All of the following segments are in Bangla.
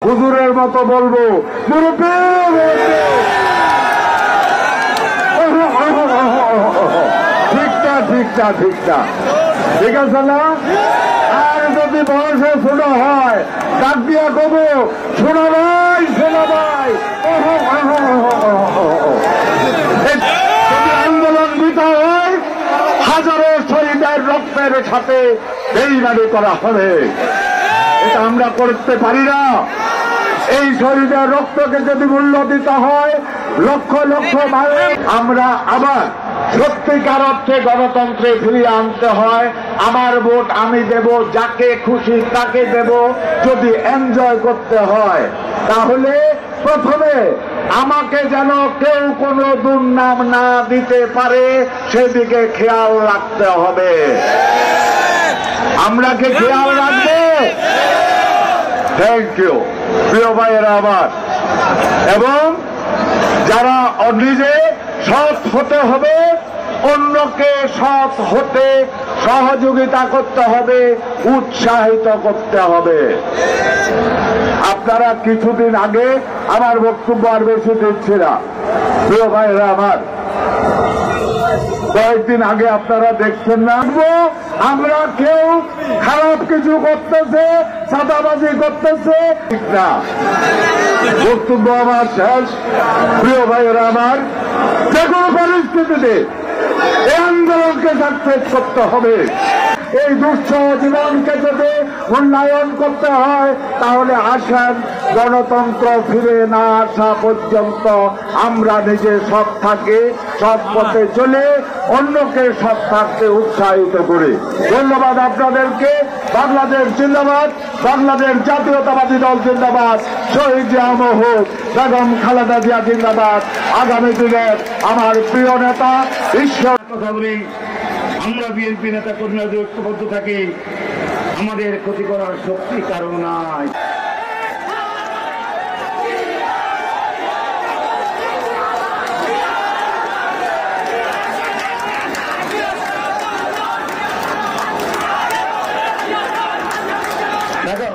হুজুরের মতো বলবো, ঠিক আছে না? আর যদি বয়সে ছোট হয় ডাক দিয়া কব, শোনা ভাই, শোনা ভাই, যদি আন্দোলন দিতে হয় হাজারো শহীদের রক্তের সাথে বেইমানি করা হবে। এটা আমরা করতে পারি না। এই শহীদের রক্তকে যদি মূল্য দিতে হয় লক্ষ লক্ষ মানুষ, আমরা আবার সত্যিকার অর্থে গণতন্ত্রে ফিরিয়ে আনতে হয়। আমার ভোট আমি দেব, যাকে খুশি তাকে দেব। যদি এনজয় করতে হয় তাহলে প্রথমে আমাকে যেন কেউ কোনো দুর্নাম না দিতে পারে সেদিকে খেয়াল রাখতে হবে। আমরা কি খেয়াল রাখবো? থ্যাংক ইউ প্রিয় ভাইয়েরা আমার। এবং যারা নিজে সৎ হতে হবে, অন্যকে সৎ হতে সহযোগিতা করতে হবে, উৎসাহিত করতে হবে। আপনারা কিছুদিন আগে, আমার বক্তব্য আর বেশি দিচ্ছি না প্রিয় ভাইয়েরা আমার, কয়েকদিন আগে আপনারা দেখছেন না আমরা কেউ খারাপ কিছু করতেছে, চাঁদাবাজি করতেছে, ঠিক না। বক্তব্য আমার শেষ। প্রিয় ভাইয়েরা আমার, যে কোনো পরিস্থিতিতে এই আন্দোলনকে সাকসেস করতে হবে। এই দুঃসহ জীবনকে যদি উন্নয়ন করতে হয় তাহলে আসেন গণতন্ত্র ফিরে না আসা পর্যন্ত আমরা নিজে সৎ থাকি, সৎ পথে চলে অন্যকে সৎ থাকতে উৎসাহিত করি। ধন্যবাদ আপনাদেরকে। বাংলাদেশ জিন্দাবাদ, বাংলাদেশ জাতীয়তাবাদী দল জিন্দাবাদ, শহীদ জিয়া হোক, বেগম খালেদা জিয়া জিন্দাবাদ। আগামী দিনের আমার প্রিয় নেতা ঈশ্বর কথা বলি, আমরা বিএনপি নেতা কর্মীরা ঐক্যবদ্ধ থাকি, আমাদের ক্ষতি করার শক্তি কারো নাই। দেখো,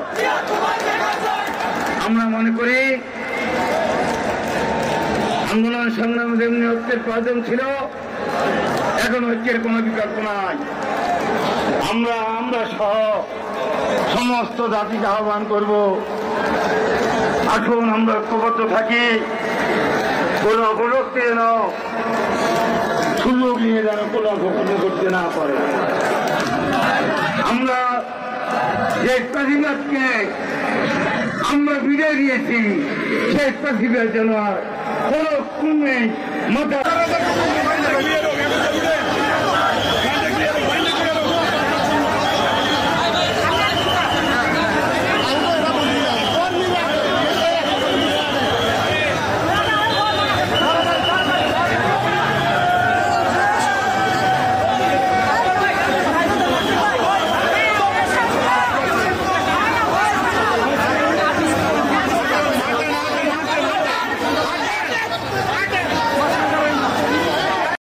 আমরা মনে করি আন্দোলন সংগ্রামে যেমনি ঐক্যের প্রয়োজন ছিল, এখন ঐক্যের কোন বিকল্প নাই। আমরা সহ সমস্ত জাতিকে আহ্বান করব, আসুন আমরা ঐক্যবদ্ধ থাকি, কোন অপরক্তি যেন সুযোগ নিয়ে যেন কোন অপকর্ম করতে না পারে। আমরা যে প্রাধিবাদকে আমরা বিদায় দিয়েছি, সেই প্রাধিবাদ যেন আর কোন মাথা